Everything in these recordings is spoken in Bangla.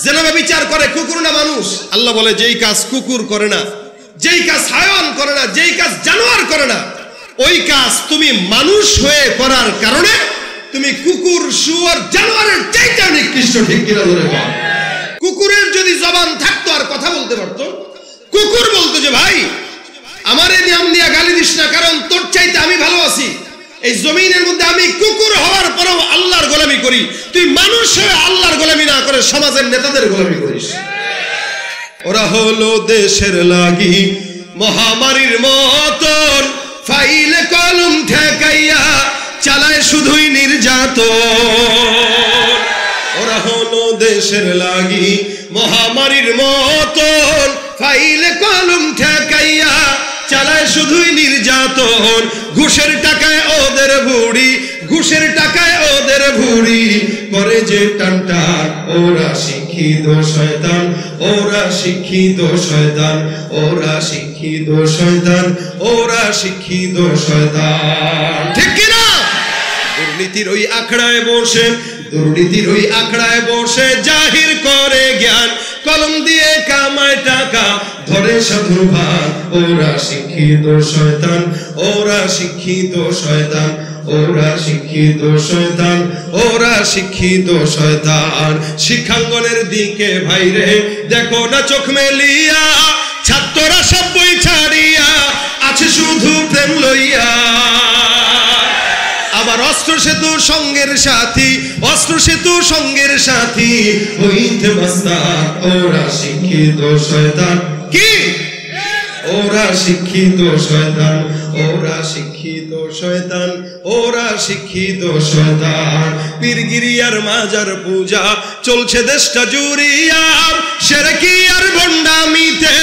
জিনা ব্যভিচার করে কুকুর না মানুষ? আল্লাহ বলে যেই কাজ কুকুর করে না, যেই কাজ হায়াওয়ান করে না, যেই কাজ জানোয়ার করে না, ওই কাজ তুমি মানুষ হয়ে করার কারণে তুমি কুকুর, শুয়োর, জানোয়ারের চাইতে নিকৃষ্ট। ঠিক কিনা বলে? কুকুরের যদি জবান থাকতো আর কথা বলতে পারতো, কুকুর বলতো যে ভাই আমার এই নিয়ম দিয়া গালি দিস না, কারণ তোর চাইতে আমি ভালো আছি। এই জমিনের মধ্যে আমি কুকুর হওয়ার পরেও আল্লাহর গোলামি করি, তুই মানুষ হয়ে আল্লাহর গোলামি না করে সমাজের নেতাদের গোলামি করিস। ওরা হলো দেশের লাগি মহামারীর মতন, ফাইলে কলম ঠেকাইয়া চালায় শুধুই নির্যাতন। ওরা হলো দেশের লাগি মহামারীর মতন, ফাইলে কলম ঠেকাইয়া চালায় শুধুই নির্যাতন। ঘুষের টাকায় ওদের ভুড়ি, ঘুষের টাকায় ওদের ভুড়ি করে যে টানটান। ওরা শিক্ষিত শয়তান, ওরা শিক্ষিত শয়তান, ওরা শিক্ষিত শয়তান, ওরা শিক্ষিত শয়তান। ঠিক কিনা? দুর্নীতির ওই আখড়ায় বসে, দুর্নীতির ওই আখড়ায় বসে জাহির করে জ্ঞান, কলম দিয়ে কামায় টাকা ধরে সাধুর ভান। ওরা শিক্ষিত শয়তান, ওরা শিক্ষিত শয়তান, ওরা শিক্ষিত শয়তান, ওরা শিক্ষিত শয়তান। শিক্ষাঙ্গনের দিকে ভাইরে দেখো না চোখ মেলিয়া, ছাত্ররা সব বই ছাড়িয়া আছে শুধু প্রেম লইয়া। আবার অস্ত্র সেতু সঙ্গের সাথী, অস্ত্র সেতু সঙ্গের সাথী হইতে মাস্তান। ওরা শিক্ষিত শয়তান। কি? ওরা শিক্ষিত শয়তান, ওরা শিক্ষিত শয়তান, ওরা শিক্ষিত শয়তান। পীরগিরিয়ার মাজার পূজা চলছে দেশটা জুড়িয়া, শিরকি আর ভণ্ডামিতে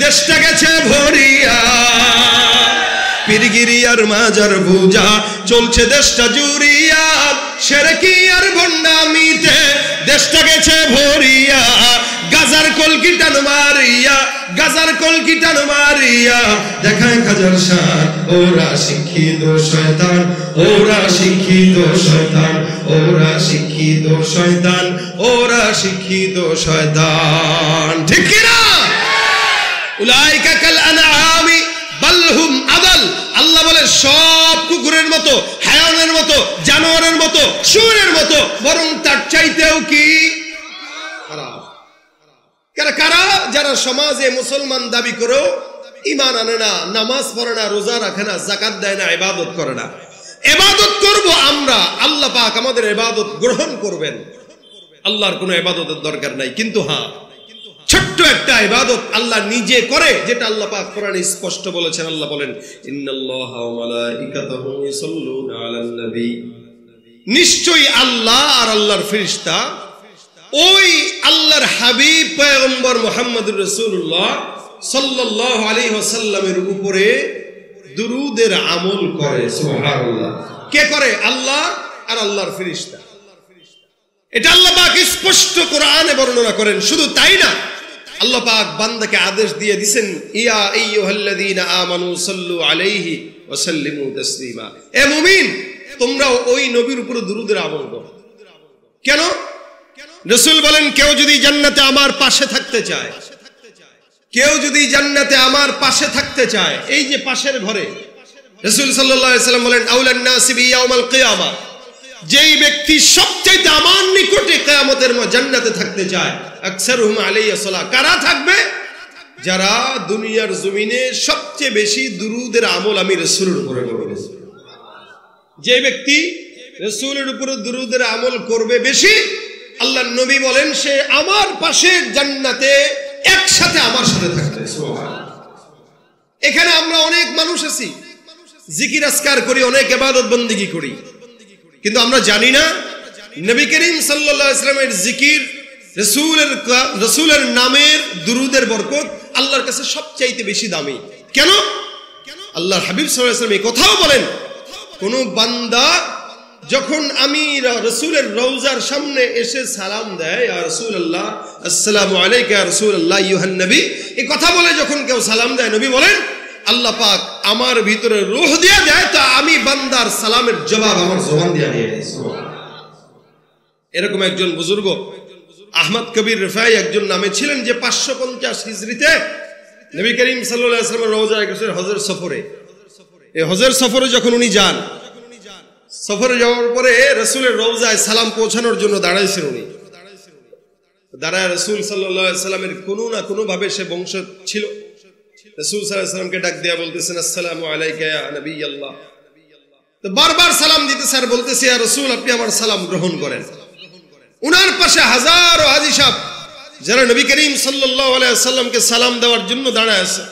দেশটা গেছে ভরিয়া। পীরগিরিয়ার মাজার পূজা চলছে দেশটা জুড়িয়া, শিরকি আর ভণ্ডামিতে দেশটা গেছে ভরিয়া। গাজার কলকি টান মারিয়া, গাজার কলকি টান মারিয়া দেখায় খাজার শান। ওরা শিক্ষিত শয়তান, ওরা শিক্ষিত শয়তান, ওরা শিক্ষিত শয়তান, ওরা শিক্ষিত শয়তান। ঠিক কিনা? উলাইকা কাল আনআমি বাল হুম আদাল। আল্লাহ বলে সব কুকুরের মতো, হায়াওয়ানের মতো, জানোয়ারের মতো, শুয়োরের মতো, বরং তার চাইতেও কি খারাপ। কারা? যারা সমাজে মুসলমান দাবি করেও ঈমান আনে না, নামাজ পড়ে না, রোজা রাখে না, যাকাত দেয় না, ইবাদত করে না। ইবাদত করব আমরা, আল্লাহ পাক আমাদের ইবাদত গ্রহণ করবেন। আল্লাহর কোনো ইবাদতের দরকার নাই। কিন্তু হ্যাঁ, ছোট্ট একটা ইবাদত আল্লাহ নিজে করে, যেটা আল্লাহ পাক কোরআনে স্পষ্ট বলেছেন। আল্লাহ বলেন ইন্নাল্লাহা ওয়া মালাইকাতাহু ইউসাল্লুনা আলান নবী। নিশ্চয়ই আল্লাহ আর আল্লাহর ফেরেশতা ওই আল্লাহর হাবিব পয়গম্বর মুহাম্মদুর রাসূলুল্লাহ সাল্লাল্লাহু আলাইহি ওয়াসাল্লামের উপরে দুরূদের আমল করে। সুবহানাল্লাহ। কে করে? আল্লাহ আর আল্লাহর ফেরেশতা। এটা আল্লাহ পাক স্পষ্ট কোরআনে বর্ণনা করেন। শুধু তাই না, আল্লাহ পাক বান্দাকে আদেশ দিয়ে দিবেন, ইয়া আইয়ুহাল্লাযীনা আমানু সাল্লু আলাইহি ওয়া সাল্লিমু তাসলিমা। এ মুমিন, তোমরা ওই নবীর উপরে দুরূদের আমল করো। কেন? রাসূল বলেন কেউ যদি জান্নাতে আমার পাশে থাকতে চায়, কেউ যদি জান্নাতে আমার পাশে থাকতে চায়, এই যে পাশের ঘরে, রাসূল সাল্লাল্লাহু আলাইহি ওয়াসাল্লাম বলেন আউলান নাসি বিয়াউমাল কিয়ামা, যেই ব্যক্তি সবচেয়ে আমার নিকটে কিয়ামতের জান্নাতে থাকতে চায়, আকসারুহুম আলাইহি সালাহ। কারা থাকবে? যারা দুনিয়ার জমিনে সবচেয়ে বেশি দুরূদের আমল আমি রাসূলের উপরে করব। যে ব্যক্তি রাসূলের উপরে দুরূদের আমল করবে বেশি, আল্লাহর নবী বলেন সে আমার পাশে জান্নাতে একসাথে আমার সাথে থাকবে। সুবহানাল্লাহ। এখানে আমরা অনেক মানুষ আছি, জিকির আজকার করি, অনেক ইবাদত বন্দেগী করি, কিন্তু আমরা জানি না নবী করিম সাল্লাল্লাহু আলাইহি ওয়াসাল্লামের জিকির, রাসূলের নামের দুরূদের বরকত আল্লাহর কাছে সবচাইতে বেশি দামি। কেন? আল্লাহর হাবিব সাল্লাল্লাহু আলাইহি ওয়াসাল্লাম এই কথাও বলেন, কোন বান্দা যখন আমি রাসূলের রওজার সামনে এসে সালাম দেয়, ইয়া রাসূলুল্লাহ আসসালামু আলাইকা ইয়া রাসূলুল্লাহ আইয়ুহান নবী, এই কথা বলে যখন কেউ সালাম দেয়, নবী বলেন আল্লাহ পাক আমার ভিতরে রূহ দিয়ে দেয়, তো আমি বান্দার সালামের জবাব আমার জবান দিয়ে নিয়ে নেই। এরকম একজন বুজুর্গ আহমদ কবির রিফাই একজন নামে ছিলেন, যে 550 হিজরিতে নবী করিম সাল্লাল্লাহু আলাইহি ওয়াসাল্লামের রওজায় গেছেন হজের সফরে। এই হজের সফরে যখন উনি যান, সফরে যাওয়ার পরে রাসূলের রওজায় সালাম পৌঁছানোর জন্য দাঁড়াইছেন। উনি দাঁড়ায় রাসূল সাল্লাল্লাহু আলাইহি ওয়াসাল্লামের কোনো না কোনো ভাবে সে বংশ ছিল। রাসূল সাল্লাল্লাহু আলাইহি ওয়াসাল্লামকে ডাক দিয়া বলতেছেন, আসসালামু আলাইকা ইয়া নবিয়াল্লাহ। তো বারবার সালাম দিতেছে আর বলতেছে, ইয়া রাসূল আপনি আমার সালাম গ্রহণ করেন। উনার পাশে হাজারো হাজী সাহেব যারা নবী করিম সাল্লাল্লাহু আলাইহি ওয়াসাল্লামকে সালাম দেওয়ার জন্য দাঁড়ায় আছে,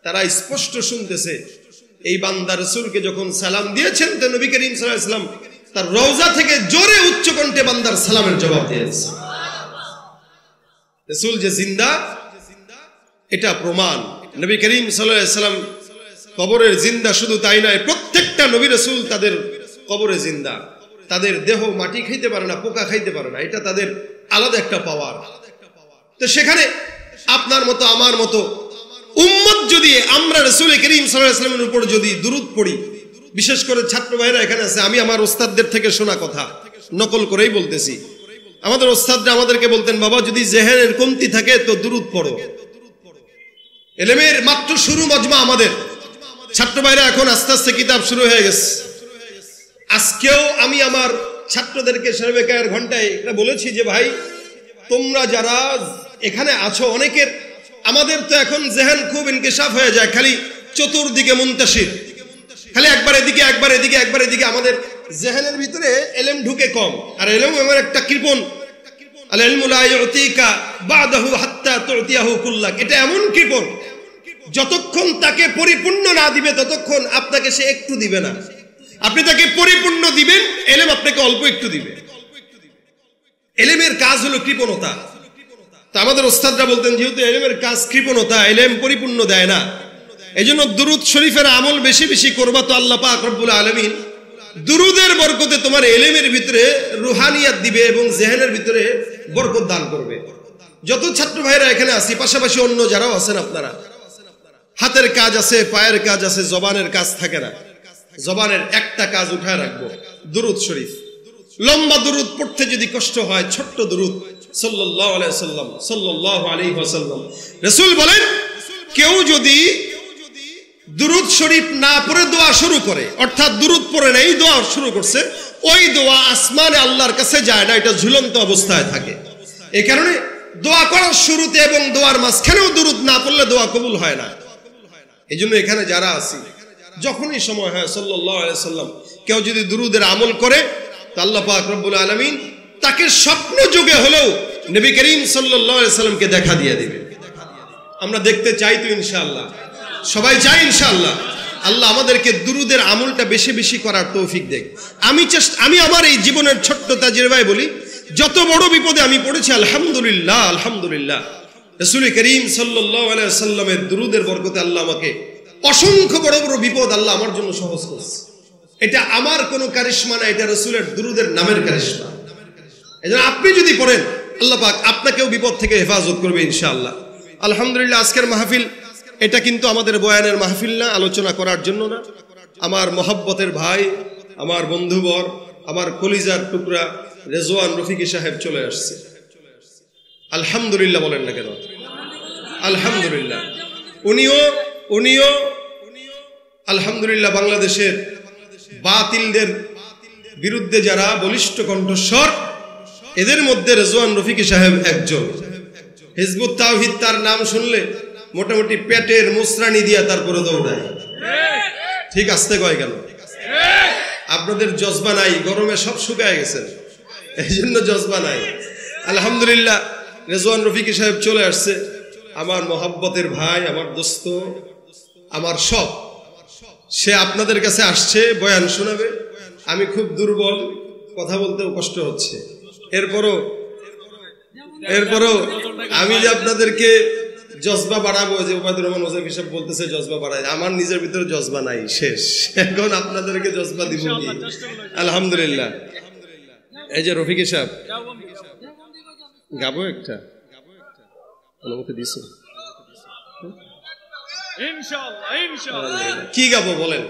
তারা স্পষ্ট শুনতেছে এই বান্দা রাসূলকে যখন সালাম দিয়েছেন, তো নবী করিম সাল্লাল্লাহু আলাইহি ওয়াসাল্লাম তার রওজা থেকে জোরে উচ্চ কণ্ঠে বান্দার সালামের জবাব দিয়েছে। রাসূল যে জিন্দা, এটা প্রমাণ। নবী করিম সাল্লাল্লাহু আলাইহি ওয়াসাল্লাম কবরের জিন্দা, শুধু তাই নয়, প্রত্যেকটা নবী রাসূল তাদের কবরে জিন্দা। তাদের দেহ মাটি খাইতে পারে না, পোকা খাইতে পারে না, এটা তাদের আলাদা একটা পাওয়ার। তো সেখানে আপনার মতো আমার মতো উম্মত যদি আমরা রাসূল করিম সাল্লাল্লাহু আলাইহি ওয়াসাল্লামের উপর যদি দুরূদ পড়ি, বিশেষ করে ছাত্র ভাইরা এখানে আছে, আমি আমার ওস্তাদদের থেকে শোনা কথা নকল করেই বলতেছি। আমাদের ওস্তাদরা আমাদেরকে বলতেন, বাবা যদি জেহেনের কমতি থাকে তো দুরূদ পড়ো। ইলমের মাত্র শুরু মজমা আমাদের ছাত্র ভাইরা, এখন আস্তে আস্তে কিতাব শুরু হয়ে গেছে। আজকেও আমি আমার ছাত্রদেরকে শরবেকায়ের ঘন্টায় এটা বলেছি যে ভাই, তোমরা যারা এখানে আছো, অনেকের আমাদের তো এখন জেহেন খুব ইনকিশাফ হয়ে যায়, খালি চতুর্দিকে মুন্তাশির, খালি একবার এদিকে একবার এদিকে একবার এদিকে। আমাদের জেহেনের ভিতরে ইলম ঢুকে কম। আর ইলম এমন একটা কৃপণ, আল ইলমু লা ইউতিকা বাদাহু হাত্তা তুতিয়াহু কুল্লাক, এটা এমন কৃপণ, যতক্ষণ তাকে পরিপূর্ণ না দিবে ততক্ষণ আপনাকে সে একটু দিবে না। আপনি তাকে পরিপূর্ণ দিবেন, ইলম আপনাকে অল্প একটু দিবে। ইলমের কাজ হলো কৃপণতা। তো আমাদের ওস্তাদরা বলতেন, যেহেতু ইলমের কাজ কৃপণতা, ইলম পরিপূর্ণ দেয় না, এইজন্য দুরূদ শরীফের আমল বেশি বেশি করবা, তো আল্লাহ পাক রব্বুল আলামিন দুরূদের বরকতে তোমার ইলমের ভিতরে রুহানিয়াত দিবে এবং জেহেনের ভিতরে বরকত দান করবে। যত ছাত্র ভাইরা এখানে আছি, পাশাপাশি অন্য যারাও আছেন, আপনারা হাতের কাজ আছে, পায়ের কাজ আছে, জবানের কাজ থাকে না। জবানের একটা কাজ উঠায় রাখবো, দুরূদ শরীফ। লম্বা দুরূদ পড়তে যদি কষ্ট হয়, ছোট্ট দুরূদ সাল্লাল্লাহু আলাইহি ওয়াসাল্লাম, সাল্লাল্লাহু আলাইহি ওয়াসাল্লাম। রাসূল বলেন, কেউ যদি দুরূদ শরীফ না পড়ে দোয়া শুরু করে, অর্থাৎ দুরূদ পড়ে নাই, দোয়া শুরু করছে, ওই দোয়া আসমানে আল্লাহর কাছে যায় না, এটা ঝুলন্ত অবস্থায় থাকে। এই কারণে দোয়া করার শুরুতে এবং দোয়ার মাঝখানেও দুরূদ না পড়লে দোয়া কবুল হয় না। এই জন্য এখানে যারা আছি, যখনই সময় হয় সাল্লাল্লাহু আলাইহি ওয়াসাল্লাম কেউ যদি দুরূদের আমল করে, তো আল্লাহ পাক রব্বুল আলামিন তাকে স্বপ্ন যুগে হলেও নবী করিম সাল্লাল্লাহু আলাইহি ওয়াসাল্লামকে দেখা দিয়ে দিবে। আমরা দেখতে চাই তো ইনশাআল্লাহ, সবাই চাই ইনশাআল্লাহ। আল্লাহ আমাদেরকে দুরূদের আমলটা বেশি বেশি করার তৌফিক দেখ। আমি আমার এই জীবনের ছোট্ট তাজরিবায় বলি, যত বড় বিপদে আমি পড়েছি, আলহামদুলিল্লাহ আলহামদুলিল্লাহ, রাসূল করিম সাল্লাল্লাহু আলাইহি ওয়াসাল্লামের দুরূদের বরকতে আল্লাহ আমাকে অসংখ্য বড় বড় বিপদ আল্লাহ আমার জন্য সহজ করেছে। এটা আমার কোনো কারিশমা না, এটা রাসূলের দুরূদের নামের কারিশমা। এজন্য আপনি যদি পড়েন, আল্লাহ পাক আপনাকেও বিপদ থেকে হেফাজত করবে ইনশাআল্লাহ। আলহামদুলিল্লাহ, আজকের মাহফিল এটা কিন্তু আমাদের বয়ানের মাহফিল না, আলোচনা করার জন্য না। আমার মহব্বতের ভাই, আমার বন্ধুবর, আমার কলিজার টুকরা রেজওয়ান রফিকি সাহেব চলে আসছে। আলহামদুলিল্লাহ বলেন না কেন? আলহামদুলিল্লাহ। উনিও আলহামদুলিল্লাহ বাংলাদেশের বাতিলদের বিরুদ্ধে যারা বলিষ্ঠ কণ্ঠস্বর, এদের মধ্যে রেজওয়ান রফিকি সাহেব একজন। হিজবুত তাওহীদ তার নাম শুনলে মোটামুটি পেটের মুসরানি দিয়া তারপরে দৌড়ায়। ঠিক আসতে কয় কেন? আপনাদের জজবা নাই, গরমে সব শুকায় গেছেন, এই জন্য জজবা নাই। আলহামদুলিল্লাহ, রেজওয়ান রফিকি সাহেব চলে আসছে, আমার মহব্বতের ভাই, আমার দোস্ত, আমার সব। সে আপনাদের কাছে আসছে, বয়ান শোনাবে। আমি খুব দুর্বল, কথা বলতেও কষ্ট হচ্ছে। এরপরও আমি যে আপনাদেরকে জজবা বাড়াবো, যে ওবায়দুর রহমান ওজাকি সাহেব বলতেছে জজবা বাড়ায়, আমার নিজের ভিতরে জজবা নাই, শেষ। এখন আপনাদেরকে জজবা দিব কি? আলহামদুলিল্লাহ। এই যে রফিকি সাহেব গাবো একটা অনুমতি দিছো? কি গাবো বলেন?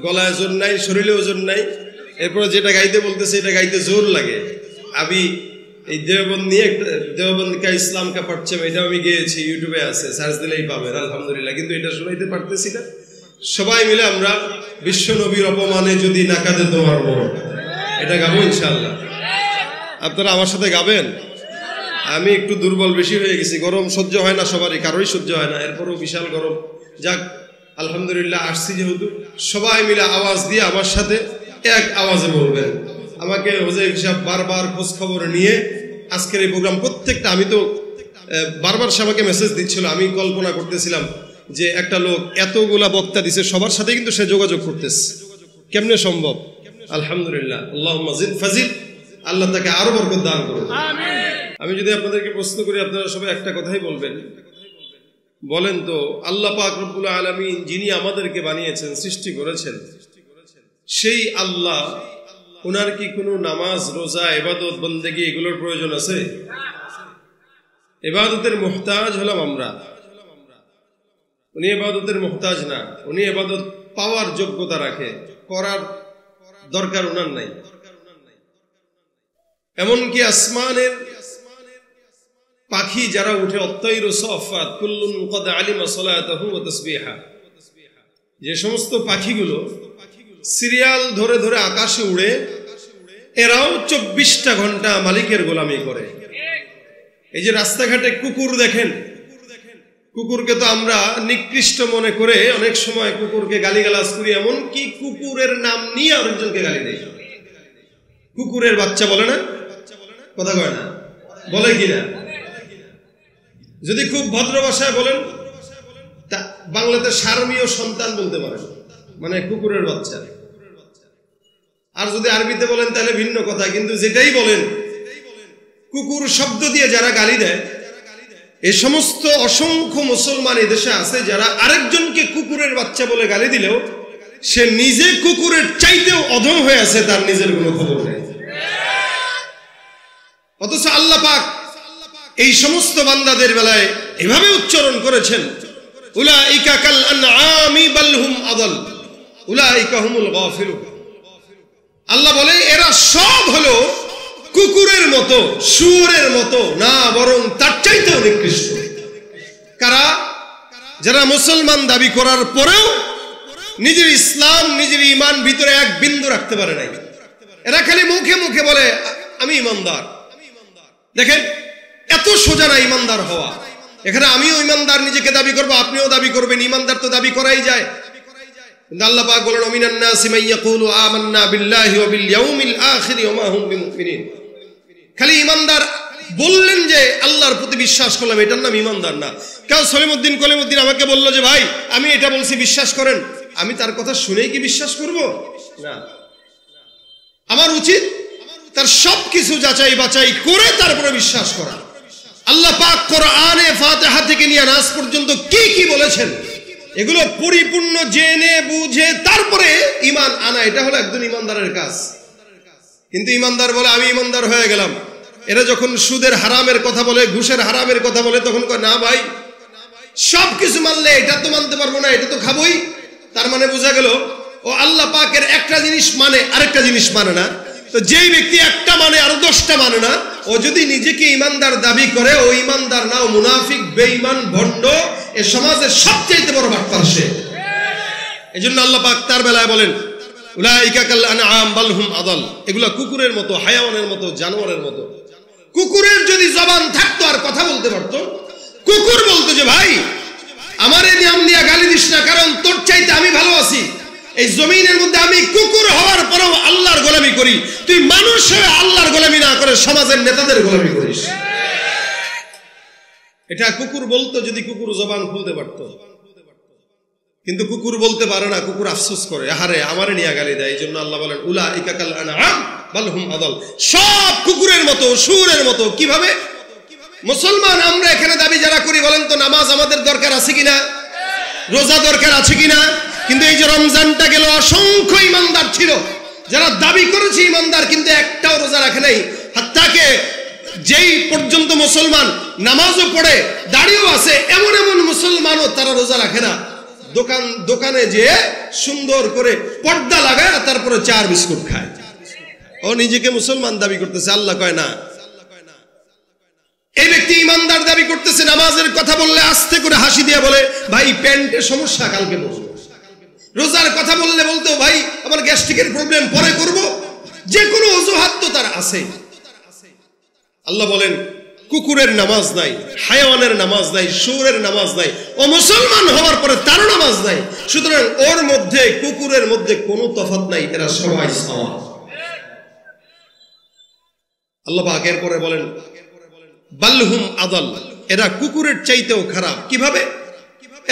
গলায় ওজন নাই, শরীরে ওজন নাই, এরপরে যেটা গাইতে বলতেছে এটা গাইতে জোর লাগে। আমি এই দেওবন্দ কা ইসলাম কা পারচম এটা আমি গেয়েছি, ইউটিউবে আছে, সার্চ দিলেই পাবেন আলহামদুলিল্লাহ। কিন্তু এটা শোনাইতে পারতেছি না। সবাই মিলে আমরা বিশ্ব নবীর অপমানে যদি না কাঁদে তোমার মন, এটা গাবো ইনশাআল্লাহ। আপনারা আমার সাথে গাবেন। আমি একটু দুর্বল বেশি হয়ে গেছি, গরম সহ্য হয় না সবারই, কারোই সহ্য হয় না, এরপরও বিশাল গরম। যাক আলহামদুলিল্লাহ আসছি যেহেতু, সবাই মিলে আওয়াজ দিয়ে আমার সাথে এক আওয়াজে বলবেন। আমাকে হুজাইফ সাহেব বারবার খোঁজ খবর নিয়ে আজকের এই প্রোগ্রাম প্রত্যেকটা, আমি তো বারবার সে আমাকে মেসেজ দিচ্ছিল, আমি কল্পনা করতেছিলাম যে একটা লোক এতগুলা বক্তা দিছে, সবার সাথে কিন্তু সে যোগাযোগ করতেছে, কেমনে সম্ভব? আলহামদুলিল্লাহ, আল্লাহুম্মা জিদ ফাজিদ, আল্লাহ তাকে আরো বরকত দান করুন। আমি যদি আপনাদেরকে প্রশ্ন করি, আপনারা সবাই একটা কথাই বলবেন, বলেন তো আল্লাহ পাক রব্বুল আলামিন যিনি আমাদেরকে বানিয়েছেন, সৃষ্টি করেছেন, সেই আল্লাহ, ওনার কি কোনো নামাজ, রোজা, ইবাদত, বন্দেগী এগুলোর প্রয়োজন আছে? ইবাদতের মুহতাজ হলাম আমরা, উনি ইবাদতের মুহতাজ না। উনি ইবাদত পাওয়ার যোগ্যতা রাখে, করার দরকার ওনার নাই। এমনকি আসমানের পাখি যারা উঠে, অত্তয়রু সাফাত কুল্লুন ক্বাদ আলিমা সালাতাহু ওয়া তাসবিহা, যে সমস্ত পাখিগুলো সিরিয়াল ধরে ধরে আকাশে উড়ে, এরাও 24টা ঘন্টা মালিকের গোলামি করে। এই যে রাস্তাঘাটে কুকুর দেখেন, কুকুরকে তো আমরা নিকৃষ্ট মনে করে অনেক সময় কুকুরকে গালিগালাজ করি, এমনকি কুকুরের নাম নিয়ে আরেকজনকে গালি দেয়। কুকুরের বাচ্চা বলে না, কথা কয় না, বলে কিনা? যদি খুব ভদ্র ভাষায় বলেন, তা বাংলাতে সারমীয় সন্তান বলতে পারেন, মানে কুকুরের বাচ্চা। আর যদি আরবিতে বলেন তাহলে ভিন্ন কথা, কিন্তু যেটাই বলেন, কুকুর শব্দ দিয়ে যারা গালি দেয়, এই সমস্ত অসংখ্য মুসলমান এদেশে আছে যারা আরেকজনকে কুকুরের বাচ্চা বলে গালি দিলেও সে নিজে কুকুরের চাইতেও অধম হয়ে আছে, তার নিজের কোনো খবর নেই। অথচ আল্লাহ পাক এই সমস্ত বান্দাদের বেলায় এভাবে উচ্চারণ করেছেন, উলাইকা কাল আনআমি বাল হুম আদাল উলাইকা হুমুল গাফিলুন। আল্লাহ বলে এরা সব হলো কুকুরের মতো, শুয়োরের মতো, না বরং তার চাইতেও নিকৃষ্ট। কারা? যারা মুসলমান দাবি করার পরেও নিজের ইসলাম, নিজের ঈমান ভিতরে এক বিন্দু রাখতে পারে নাই। এরা খালি মুখে মুখে বলে আমি ঈমানদার। দেখেন, এত সোজা না ঈমানদার হওয়া। এখানে আমিও ঈমানদার নিজেকে দাবি করব, আপনিও দাবি করবেন, ঈমানদার তো দাবি করাই যায়। কিন্তু আল্লাহ পাক বলেন, মিনান নাসি মান ইয়াকুলু আমান্না বিল্লাহি ওয়া বিল ইয়াউমিল আখির ওয়া মা হুম বিমুমিনিন। খালি ঈমানদার বললেন যে আল্লাহর প্রতি বিশ্বাস করলাম, এটার নাম ঈমানদার না। কেউ সলিমউদ্দিন কলিমউদ্দিন আমাকে বলল যে ভাই আমি এটা বলছি বিশ্বাস করেন, আমি তার কথা শুনেই কি বিশ্বাস করব? না, আমার উচিত তার সবকিছু যাচাই বাছাই করে তারপরে বিশ্বাস করা। আল্লাহ পাক কোরআনে ফাতিহা থেকে নিয়ে নাস পর্যন্ত কি কি বলেছেন, এগুলো পরিপূর্ণ জেনে বুঝে তারপরে ঈমান আনা, এটা হলো একজন ঈমানদারের কাজ। কিন্তু ঈমানদার বলে আমি ঈমানদার হয়ে গেলাম, এরা যখন সুদের হারামের কথা বলে, ঘুষের হারামের কথা বলে, তখন কয় না ভাই সবকিছু মানলে এটা তো মানতে পারবো না, এটা তো খাবোই। তার মানে বোঝা গেল ও আল্লাহ পাকের একটা জিনিস মানে আরেকটা জিনিস মানে না। তো যেই ব্যক্তি একটা মানে আর 10টা মানে না, ও যদি নিজেকে ঈমানদার দাবি করে, ও ঈমানদার না, ও মুনাফিক, বেঈমান, ভণ্ড, এ সমাজের সবচেয়ে বড় বাটপার সে। এজন্য আল্লাহ পাক তার বেলায় বলেন উলাইকা কাল আনআম বাল হুম আদাল, এগুলা কুকুরের মতো, হায়াওয়ানের মতো, জানোয়ারের মতো। কুকুরের যদি জবান থাকতো আর কথা বলতে পারতো, কুকুর বলতো যে ভাই আমার এই নাম নিয়ে গালি দিস না, কারণ তোর চাইতে আমি ভালো আছি। এই জমিনের মধ্যে আমি কুকুর হওয়ার পরেও আল্লাহর গোলামি করি, তুই মানুষ হয়ে আল্লাহর গোলামি না করে সমাজের নেতাদের গোলামি করিস। এটা কুকুর বলতো যদি কুকুর জবান খুলতে পারতো। কিন্তু কুকুর বলতে পারে না, কুকুর আফসোস করে, আহারে আমারে নিয়ে গালি দেয়। এই জন্য আল্লাহ বলেন উলাইকা কাল আনআম বাল হুম আদাল, সব কুকুরের মতো, শুয়োরের মতো। কিভাবে? মুসলমান আমরা এখানে দাবি যারা করি, বলেন তো নামাজ আমাদের দরকার আছে কিনা, রোজা দরকার আছে কিনা? কিন্তু এই যে রমজানটা গেল, অসংখ্য ঈমানদার ছিল যারা দাবি করেছে ঈমানদার, কিন্তু একটাও রোজা রাখে নাই। হাত্তাকে যেই পর্যন্ত মুসলমান নামাজও পড়ে, দাড়িও আছে, এমন এমন মুসলমানও তারা রোজা রাখে না। দোকানে যে সুন্দর করে পর্দা লাগায় তারপরে চার বিস্কুট খায়। ও নিজেকে মুসলমান দাবি করতেছে, আল্লাহ কয় না। এই ব্যক্তি ইমানদার দাবি করতেছে, নামাজের কথা বললে আস্তে করে হাসি দিয়ে বলে ভাই প্যান্টের সমস্যা কালকে বলবো। রোজার কথা বললে বলতো ভাই আমার গ্যাস্ট্রিকের প্রবলেম পরে করব। যে কোনো অজুহাত তো তার আছে। আল্লাহ বলেন কুকুরের নামাজ নাই, হায়াওয়ানের নামাজ নাই, শুয়োরের নামাজ নাই, ও মুসলমান হওয়ার পরে তারও নামাজ নাই। সুতরাং ওর মধ্যে কুকুরের মধ্যে কোনো তফাৎ নাই, এরা সবাই সমান। আল্লাহ পাক এরপরে বলেন বালহুম আদাল, এরা কুকুরের চাইতেও খারাপ। কিভাবে?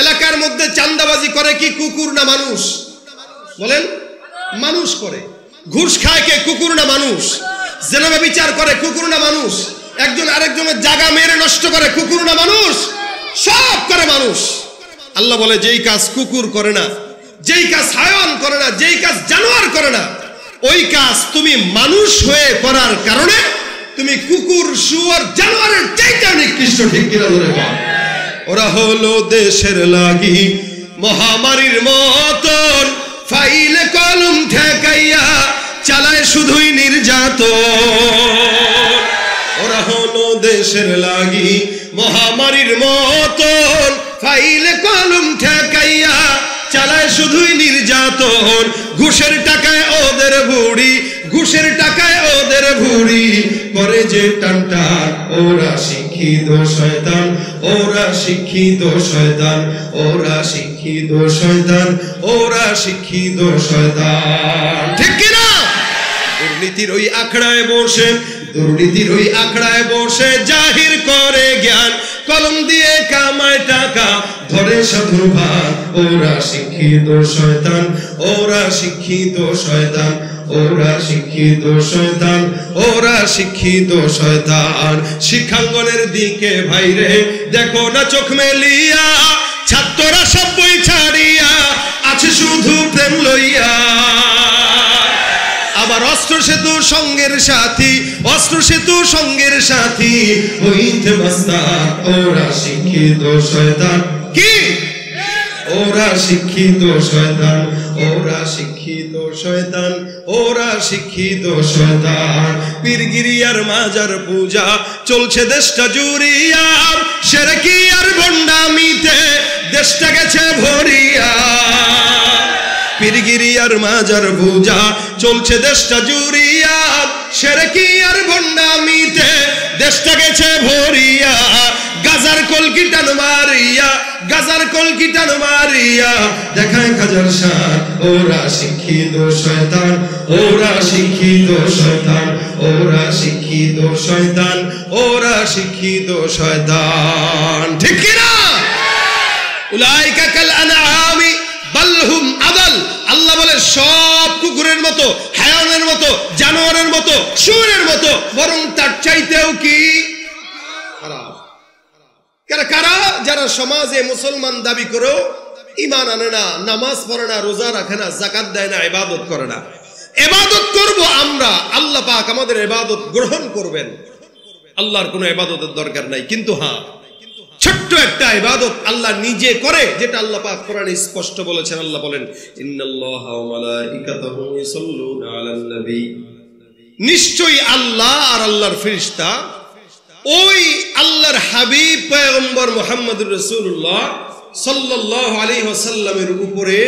এলাকার মধ্যে চাঁদাবাজি করে কি কুকুর না মানুষ? বলেন মানুষ করে। ঘুষ খায় কে কুকুর না মানুষ? জেনা বিচার করে কুকুর না মানুষ? একজন আরেকজনের জায়গা মেরে নষ্ট করে কুকুর না মানুষ? সব করে মানুষ। আল্লাহ বলে যেই কাজ কুকুর করে না, যেই কাজ হায়াওয়ান করে না, যেই কাজ জানোয়ার করে না, ওই কাজ তুমি মানুষ হয়ে করার কারণে তুমি কুকুর শুয়োর জানোয়ারের চাইতে নিকৃষ্ট। ঠিক কিনা ধরে বল? ওরা হলো দেশের লাগি মহামারীর মতন, ফাইলে কলম ঠেকাইয়া চালায় শুধুই নির্যাতন। ওরা হলো দেশের লাগি মহামারীর মতন, ফাইলে কলম ঠেকাইয়া চালায় শুধুই নির্যাতন। ঘুষের টাকায় ওদের বুড়ি, ঘুষের টাকায় ওদের বুড়ি করে যে টানটান। ওরা শিক্ষিত শয়তান, ওরা শিক্ষিত শয়তান, ওরা শিক্ষিত শয়তান, ওরা শিক্ষিত শয়তান। ঠিক কিনা? দুর্নীতির ওই আখড়ায় বসে, দুর্নীতির ওই আখড়ায় বসে জাহির করে জ্ঞান, কলম দিয়ে কামায় টাকা ধরে সাধুর ভাগ। ওরা শিক্ষিত শয়তান, ওরা শিক্ষিত শয়তান, ওরা শিক্ষিত শয়তান, ওরা শিক্ষিত শয়তান। শিক্ষাঙ্গনের দিকে ভাইরে দেখো না চোখ মেলিয়া, ছাত্ররা সব বই ছাড়িয়া আছে শুধু প্রেম লইয়া। আবার অস্ত্র সেতু সঙ্গের সাথী, অস্ত্র সেতু সঙ্গের সাথী হইতে মাস্তান। ওরা শিক্ষিত শয়তান। কি? ওরা শিক্ষিত শয়তান, ওরা শিক্ষিত শয়তান, ওরা শিক্ষিত শয়তান। পীরগিরি আর মাজার পূজা চলছে দেশটা জুড়িয়া, শিরকি আর ভণ্ডামিতে দেশটা গেছে ভরিয়া। পীরগিরি আর মাজার পূজা চলছে দেশটা জুড়িয়া, শিরকি আর ভণ্ডামিতে দেশটা গেছে ভরিয়া। গাজার কলকি টান মারিয়া, গাজার কলকি টান মারিয়া দেখায় খাজার শান। ওরা শিক্ষিত শয়তান, ওরা শিক্ষিত শয়তান, ওরা শিক্ষিত শয়তান, ওরা শিক্ষিত শয়তান। ঠিক কিনা? উলাইকা কাল আনআমি বালহুম আদাল। আল্লাহ বলে সব কুকুরের মতো, হায়াওয়ানের মতো, জানোয়ারের মতো, শুয়োরের মতো, বরং তার চাইতেও কি খারাপ। কারা? যারা সমাজে মুসলমান দাবি করে ঈমান আনে না, নামাজ পড়ে না, রোজা রাখে না, যাকাত দেয় না, ইবাদত করে না। ইবাদত করব আমরা, আল্লাহ পাক আমাদের ইবাদত গ্রহণ করবেন। আল্লাহর কোনো ইবাদতের দরকার নাই। কিন্তু হ্যাঁ, ছোট্ট একটা ইবাদত আল্লাহ নিজে করে, যেটা আল্লাহ পাক কোরআনে স্পষ্ট বলেছেন। আল্লাহ বলেন ইন্নাল্লাহা ওয়া মালাইকাতাহু ইউসাল্লুনা আলান নবী, নিশ্চয়ই আল্লাহ আর আল্লাহর ফেরেশতা ওই আল্লাহর হাবিব পয়গম্বর মুহাম্মদুর রাসূলুল্লাহ সাল্লাল্লাহু আলাইহি ওয়াসাল্লামের উপরে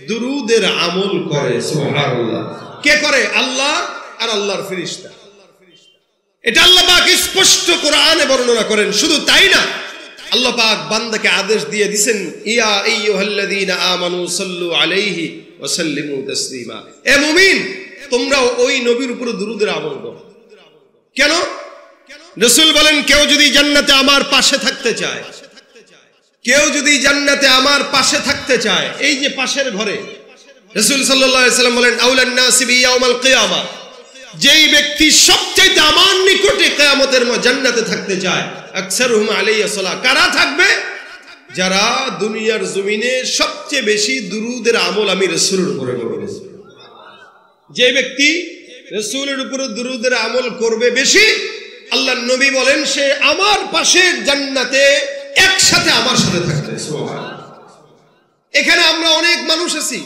দুরূদের আমল করে। সুবহানাল্লাহ। কে করে? আল্লাহ আর আল্লাহর ফেরেশতা। এটা আল্লাহ পাক স্পষ্ট কোরআনে বর্ণনা করেন। শুধু তাই না, আল্লাহ পাক বান্দাকে আদেশ দিয়ে দিবেন ইয়া আইয়ুহাল্লাযীনা আমানু সাল্লু আলাইহি ওয়া সাল্লিমু তাসলিমা। এ মুমিন, তোমরাও ওই নবীর উপরে দুরূদের আমল করো। কেন? রাসূল বলেন কেউ যদি জান্নাতে আমার পাশে থাকতে চায়, কেউ যদি জান্নাতে আমার পাশে থাকতে চায়, এই যে পাশের ঘরে, রাসূল সাল্লাল্লাহু আলাইহি ওয়াসাল্লাম বলেন আউলান নাসি বিয়াউমাল কিয়ামা, যেই ব্যক্তি সবচেয়ে আমার নিকটে কিয়ামতের জান্নাতে থাকতে চায়, আকসারুহুম আলাইয়া সালাহ। কারা থাকবে? যারা দুনিয়ার জমিনে সবচেয়ে বেশি দুরূদের আমল আমি রাসূলের উপরে করব। যে ব্যক্তি রাসূলের উপরে দুরূদের আমল করবে বেশি, আল্লাহর নবী বলেন সে আমার পাশে জান্নাতে একসাথে আমার সাথে থাকবে। সুবহানাল্লাহ। এখানে আমরা অনেক মানুষ আছি,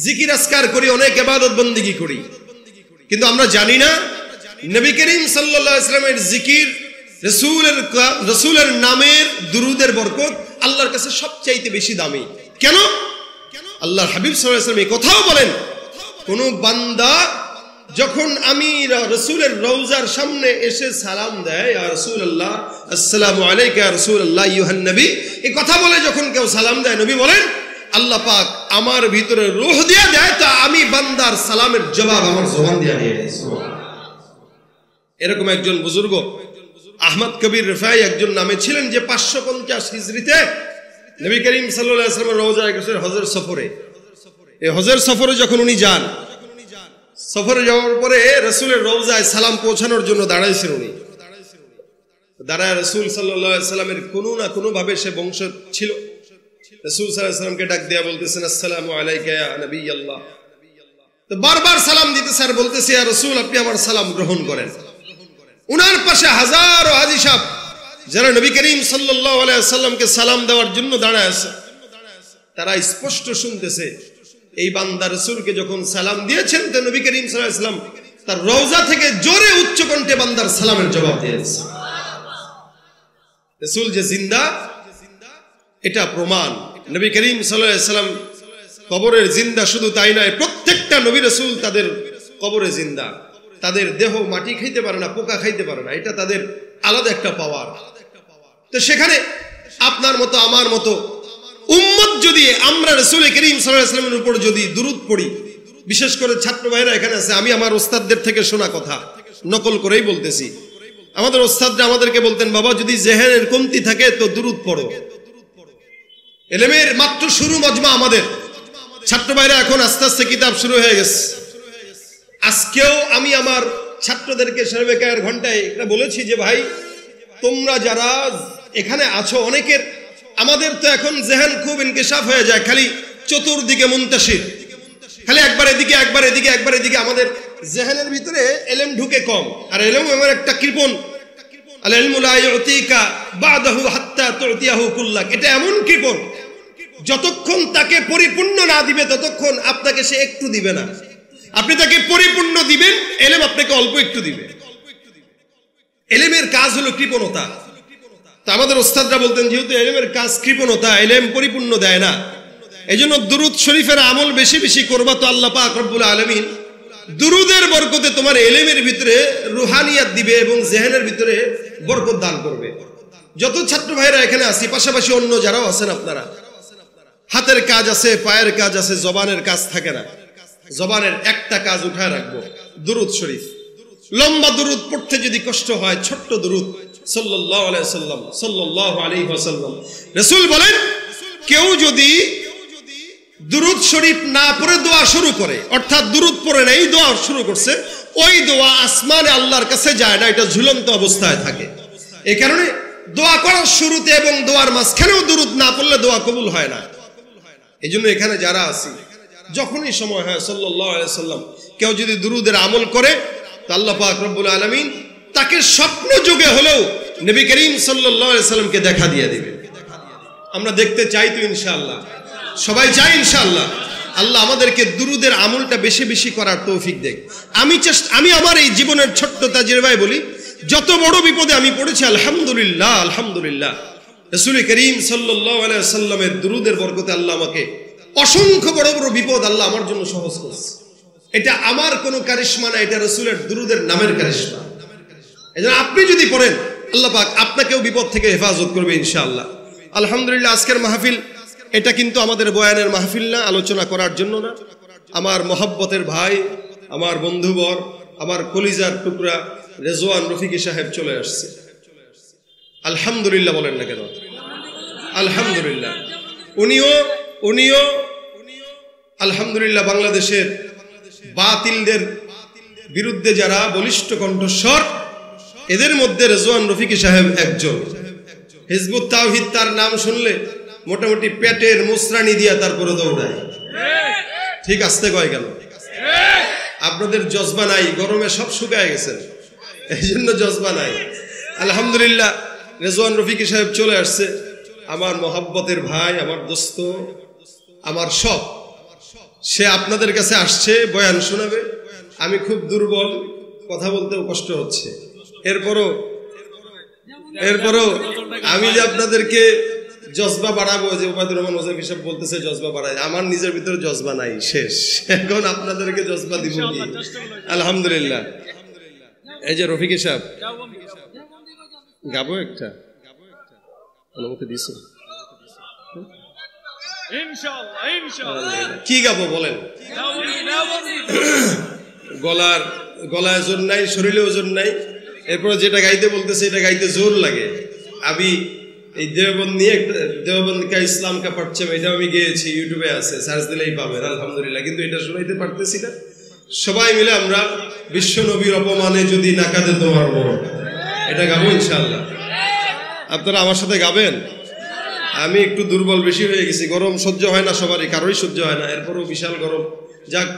জিকির আজকার করি, অনেক ইবাদত বন্দেগী করি, কিন্তু আমরা জানি না নবী করিম সাল্লাল্লাহু আলাইহি ওয়াসাল্লামের জিকির, রাসূলের নামের দুরুদের বরকত আল্লাহর কাছে সবচাইতে বেশি দামি। কেন? আল্লাহর হাবিব সাল্লাল্লাহু আলাইহি ওয়াসাল্লাম এই কথাও বলেন, কোন বান্দা যখন আমি রাসূলের রওজার সামনে এসে সালাম দেয়, ইয়া রাসূলুল্লাহ আসসালামু আলাইকা ইয়া রাসূলুল্লাহ আইয়ুহান নবী, এই কথা বলে যখন কেউ সালাম দেয়, নবী বলেন আল্লাহ পাক আমার ভিতরে রূহ দিয়ে দেয়, তা আমি বান্দার সালামের জবাব আমার জবান দিয়ে নিয়ে নেই। এরকম একজন বুজুর্গ আহমদ কবির রিফাই একজন নামে ছিলেন, যে 550 হিজরিতে নবী করিম সাল্লাল্লাহু আলাইহি ওয়াসাল্লাম রওজায় গেছেন হজের সফরে। এই হজের সফরে যখন উনি যান, সফরে যাওয়ার পরে রাসূলের রওজায় সালাম পৌঁছানোর জন্য দাঁড়াইছেন। উনি দাঁড়ায় রাসূল সাল্লাল্লাহু আলাইহি ওয়াসাল্লামের কোনো না কোনো ভাবে সে বংশ ছিল। রাসূল সাল্লাল্লাহু আলাইহি ওয়াসাল্লামকে ডাক দিয়া বলতেছেন আসসালামু আলাইকা ইয়া নবী আল্লাহ। তো বারবার সালাম দিতেছে আর বলতেছে ইয়া রাসূল আপনি আমার সালাম গ্রহণ করেন। উনার পাশে হাজারো হাজী সাহেব যারা নবী করিম সাল্লাল্লাহু আলাইহি ওয়াসাল্লামকে সালাম দেওয়ার জন্য দাঁড়ায় আছে, তারা স্পষ্ট শুনতেছে এই বান্দা রাসূলকে যখন সালাম দিয়েছেন, তো নবী করিম সাল্লাল্লাহু আলাইহি ওয়াসাল্লাম তার রওজা থেকে জোরে উচ্চ কণ্ঠে বান্দার সালামের জবাব দিয়েছে। রাসূল যে জিন্দা, এটা প্রমাণ। নবী করিম সাল্লাল্লাহু আলাইহি ওয়াসাল্লাম কবরের জিন্দা, শুধু তাই নয়, প্রত্যেকটা নবী রাসূল তাদের কবরে জিন্দা। তাদের দেহ মাটি খাইতে পারে না, পোকা খাইতে পারে না, এটা তাদের আলাদা একটা পাওয়ার। তো সেখানে আপনার মতো আমার মতো উম্মত যদি আমরা রাসূল করিম সাল্লাল্লাহু আলাইহি ওয়াসাল্লামের উপর যদি দুরূদ পড়ি, বিশেষ করে ছাত্র ভাইরা এখানে আছে, আমি আমার ওস্তাদদের থেকে শোনা কথা নকল করেই বলতেছি। আমাদের ওস্তাদরা আমাদেরকে বলতেন, বাবা যদি জেহেনের কমতি থাকে তো দুরূদ পড়ো। ইলমের মাত্র শুরু মজমা আমাদের, ছাত্র ভাইরা এখন আস্তে আস্তে কিতাব শুরু হয়ে গেছে। আজকেও আমি আমার ছাত্রদেরকে সর্বেকায়ের ঘন্টায় এটা বলেছি যে ভাই তোমরা যারা এখানে আছো, অনেকের আমাদের তো এখন জেহেন খুব ইনকিশাফ হয়ে যায়, খালি চতুর্দিকে মুনতাশির, খালি একবার এদিকে একবার এদিকে একবার এদিকে, আমাদের জেহেনের ভিতরে ইলম ঢুকে কম। আর ইলম এমন একটা কৃপণ, আল ইলমু লা ইউতিকা বাদাহু হাত্তা তুতিয়াহু কুল্লাক, এটা এমন কৃপণ, যতক্ষণ তাকে পরিপূর্ণ না দিবে ততক্ষণ আপনাকে সে একটু দিবে না। আপনি তাকে পরিপূর্ণ দিবেন, ইলম আপনাকে অল্প একটু দিবে। ইলমের কাজ হলো কৃপণতা। তো আমাদের ওস্তাদরা বলতেন যেহেতু ইলমের কাজ কৃপণতা, ইলম পরিপূর্ণ দেয় না, এজন্য দুরূদ শরীফের আমল বেশি বেশি করবা, তো আল্লাহ পাক রব্বুল আলামিন দুরূদের বরকতে তোমার ইলমের ভিতরে রুহানিয়াত দিবে এবং জেহেনের ভিতরে বরকত দান করবে। যত ছাত্র ভাইরা এখানে আছি, পাশাপাশি অন্য যারাও আছেন, আপনারা হাতের কাজ আছে, পায়ের কাজ আছে, জবানের কাজ থাকে না। জবানের একটা কাজ উঠায় রাখবো, দুরূদ শরীফ। লম্বা দুরূদ পড়তে যদি কষ্ট হয়, ছোট্ট দুরূদ সাল্লাল্লাহু আলাইহি ওয়াসাল্লাম, সাল্লাল্লাহু আলাইহি ওয়াসাল্লাম। রাসূল বলেন কেউ যদি দুরূদ শরীফ না পড়ে দোয়া শুরু করে, অর্থাৎ দুরূদ পড়ে নাই, দোয়া শুরু করছে, ওই দোয়া আসমানে আল্লাহর কাছে যায় না, এটা ঝুলন্ত অবস্থায় থাকে। এই কারণে দোয়া করার শুরুতে এবং দোয়ার মাঝখানেও দুরূদ না পড়লে দোয়া কবুল হয় না। এই জন্য এখানে যারা আছি, যখনই সময় হয় সাল্লাল্লাহু আলাইহি ওয়াসাল্লাম কেউ যদি দুরূদের আমল করে, তো আল্লাহ পাক রব্বুল আলামিন তাকে স্বপ্ন যুগে হলেও নবী করিম সাল্লাল্লাহু আলাইহি ওয়াসাল্লামকে দেখা দিয়ে দিবে। আমরা দেখতে চাই তো ইনশাআল্লাহ, সবাই চাই ইনশাআল্লাহ। আল্লাহ আমাদেরকে দুরূদের আমলটা বেশি বেশি করার তৌফিক দেখ। আমি আমার এই জীবনের ছোট্ট তাজরিবায় বলি, যত বড় বিপদে আমি পড়েছি, আলহামদুলিল্লাহ আলহামদুলিল্লাহ, রাসূল করিম সাল্লাল্লাহু আলাইহি ওয়াসাল্লামের দুরূদের বরকতে আল্লাহ আমাকে অসংখ্য বড় বড় বিপদ আল্লাহ আমার জন্য সহজ করেছে। এটা আমার কোনো কারিশমা না, এটা রাসূলের দুরূদের নামের কারিশমা। এজন্য আপনি যদি পড়েন, আল্লাহ পাক আপনাকেও বিপদ থেকে হেফাজত করবে ইনশাআল্লাহ। আলহামদুলিল্লাহ, আজকের মাহফিল এটা কিন্তু আমাদের বয়ানের মাহফিল না, আলোচনা করার জন্য না। আমার মহব্বতের ভাই, আমার বন্ধুবর, আমার কলিজার টুকরা রেজওয়ান রফিকি সাহেব চলে আসছে। আলহামদুলিল্লাহ বলেন না কেন? আলহামদুলিল্লাহ। উনিও আলহামদুলিল্লাহ বাংলাদেশের বাতিলদের বিরুদ্ধে যারা বলিষ্ঠ কণ্ঠস্বর, এদের মধ্যে রেজওয়ান রফিকি সাহেব একজন। হিজবুত তাওহীদ তার নাম শুনলে মোটামুটি পেটের মুসরানি দিয়া তারপরে দৌড়ায়। ঠিক আসতে কয় কেন? আপনাদের জজবা নাই, গরমে সব শুকায় গেছেন, এই জন্য জজবা নাই। আলহামদুলিল্লাহ, রেজওয়ান রফিকি সাহেব চলে আসছে, আমার মহব্বতের ভাই, আমার দোস্ত, আমার সব। সে আপনাদের কাছে আসছে, বয়ান শোনাবে। আমি খুব দুর্বল, কথা বলতেও কষ্ট হচ্ছে। এরপরও আমি যে আপনাদেরকে জজবা বাড়াবো, যে ওবায়দুর রহমান ওজাইফি সাহেব বলতেছে জজবা বাড়ায়, আমার নিজের ভিতরে জজবা নাই, শেষ। এখন আপনাদেরকে জজবা দিব কি? আলহামদুলিল্লাহ। এই যে রফিকি সাহেব গাবো একটা, অনুমতি দিছে? কি গাবো বলেন? গলায় জোর নাই, শরীরে ওজন নাই, এরপর যেটা গাইতে বলতেছে এটা গাইতে জোর লাগে। আমি এই দেওবন্দ নিয়ে দেওবন্দ কা ইসলাম কা পরচম, এটা আমি গেয়েছি, ইউটিউবে আছে, সার্চ দিলেই পাবেন আলহামদুলিল্লাহ। কিন্তু এটা শোনাইতে পারতেছি না। সবাই মিলে আমরা বিশ্ব নবীর অপমানে যদি না কাঁদে তোমার মন, এটা গাবো ইনশাআল্লাহ। আপনারা আমার সাথে গাবেন। আমি একটু দুর্বল বেশি হয়ে গেছি, গরম সহ্য হয় না সবারই, কারোই সহ্য হয় না, এরপরও বিশাল গরম। যাক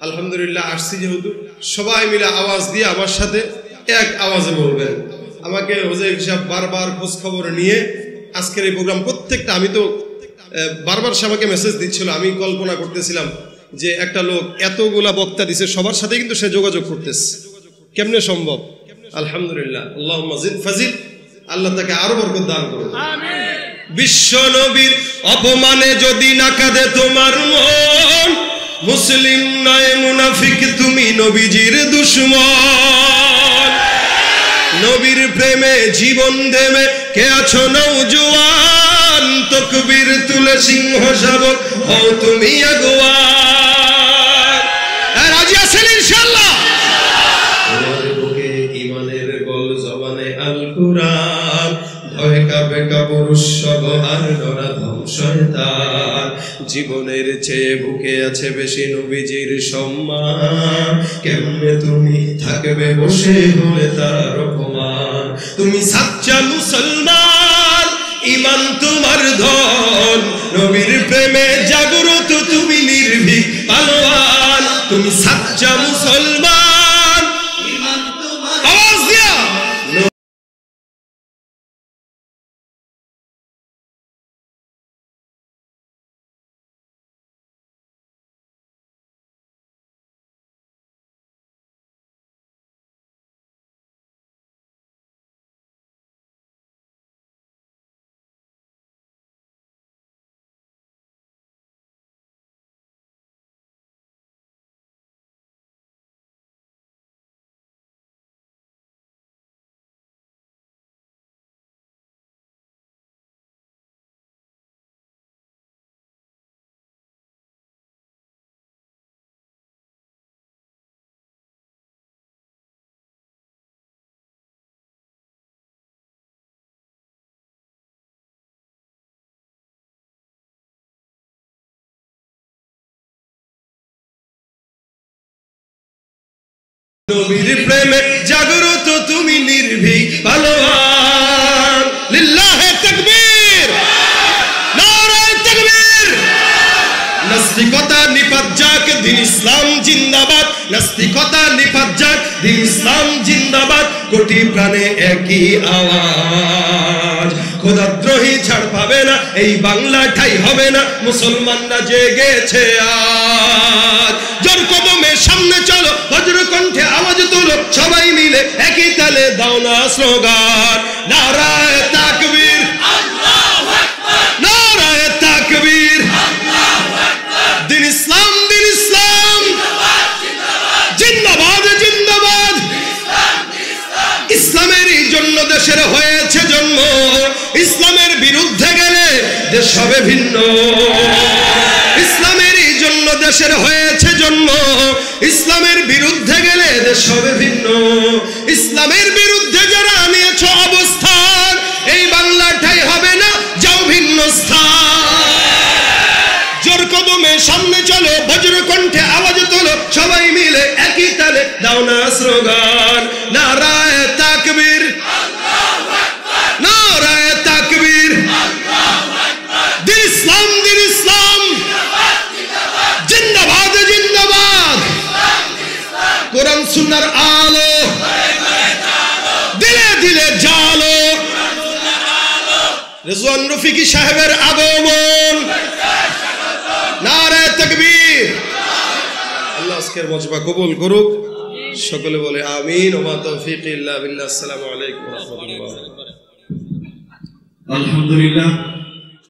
আলহামদুলিল্লাহ আসছি যেহেতু, সবাই মিলে আওয়াজ দিয়ে আমার সাথে এক আওয়াজে বলবেন। আমাকে হুজাইফ সাহেব বারবার খোঁজ খবর নিয়ে আজকের এই প্রোগ্রাম প্রত্যেকটা, আমি তো বারবার সে আমাকে মেসেজ দিচ্ছিল, আমি কল্পনা করতেছিলাম যে একটা লোক এতগুলা বক্তা দিছে, সবার সাথে কিন্তু সে যোগাযোগ করতেছে, কেমনে সম্ভব? আলহামদুলিল্লাহ, আল্লাহুম্মা জিদ ফাজিল, আল্লাহ তাকে আরো বরকত দান করুন। বিশ্ব নবীর অপমানে যদি না কাঁদে তোমার মন, মুসলিম নয় মুনাফিক তুমি নবীজির দুশমন। নবীর প্রেমে জীবন দেবে কে আছো নওজোয়ান, তাকবীর তুলে সিংহ শাবক হও তুমি আগুয়ান। রাজি আছেন ইনশাআল্লাহ? তোমার বুকে ঈমানের গল জবানে আল কুরআন, ভয় কাঁপে কাপুরুষ সব আর নরাধম শয়তান। জীবনের চেয়ে বুকে আছে বেশি নবীজির সম্মান, কেমনে তুমি থাকবে বসে হলে তার অপমান। তুমি সাচ্চা মুসলমান, ঈমান তোমার ধন, নবীর প্রেমে জাগ্রত তুমি নির্ভীক পালোয়ান। তুমি সাচ্চা মুসলমান, ঈমান তোমার, আওয়াজ দিয়া নবীর প্রেমে জাগ্রত তুমি নির্ভীক পালোয়ান। লিল্লাহে তাকবীর, নারায়ে তাকবীর। নাস্তিকতা নিপাত যাক, দিন ইসলাম জিন্দাবাদ। নাস্তিকতা নিপাত যাক, দিন ইসলাম জিন্দাবাদ। কোটি প্রাণে একই আওয়াজ, খোদাদ্রোহী ছাড় পাবে না, এই বাংলা ঠাই হবে না, মুসলমানরা জেগেছে আজ। জোর কদমে সামনে চলো, বজ্র কণ্ঠে আওয়াজ তোলো, সবাই মিলে একই তালে দাও না স্লোগান। নারায়ে তাকবীর, আল্লাহু আকবার। নারায়ে তাকবীর, আল্লাহু আকবার। দিন ইসলাম, দিন ইসলাম, জিন্দাবাদ, জিন্দাবাদ। ইসলামেরই জন্য দেশের হয়েছে জন্ম, ইসলামের বিরুদ্ধে গেলে দেশ হবে ভিন্ন। ইসলামেরই জন্য দেশের হয়েছে জন্ম, ইসলামের বিরুদ্ধে গেলে দেশ হবে ভিন্ন। ইসলামের বিরুদ্ধে যারা নিয়েছ অবস্থান, এই বাংলাটাই হবে না, যাও ভিন্ন স্থান। জোর কদমে সামনে চলো, বজ্র কণ্ঠে আওয়াজ তোলো, সবাই মিলে একই তালে দাও না স্লোগান। নারায়ে তাকবীর, আল্লাহু আকবার। নারায়ে তাকবীর, আল্লাহু আকবার। দিন ইসলাম, দিন ইসলাম, জিন্দাবাদ, জিন্দাবাদ। কোরআন সুন্নাহর আলো দিলে দিলে জালো, রিজওয়ান রফিকি সাহেবের আগমন। নারায়ে তাকবীর। আল্লাহ আজকের মজমা কবুল করুক। সকলে বলে আমিন। ওয়া তৌফিক ইল্লা বিল্লাহ। আসসালামু আলাইকুম ওয়া রাহমাতুল্লাহ। আলহামদুলিল্লাহ।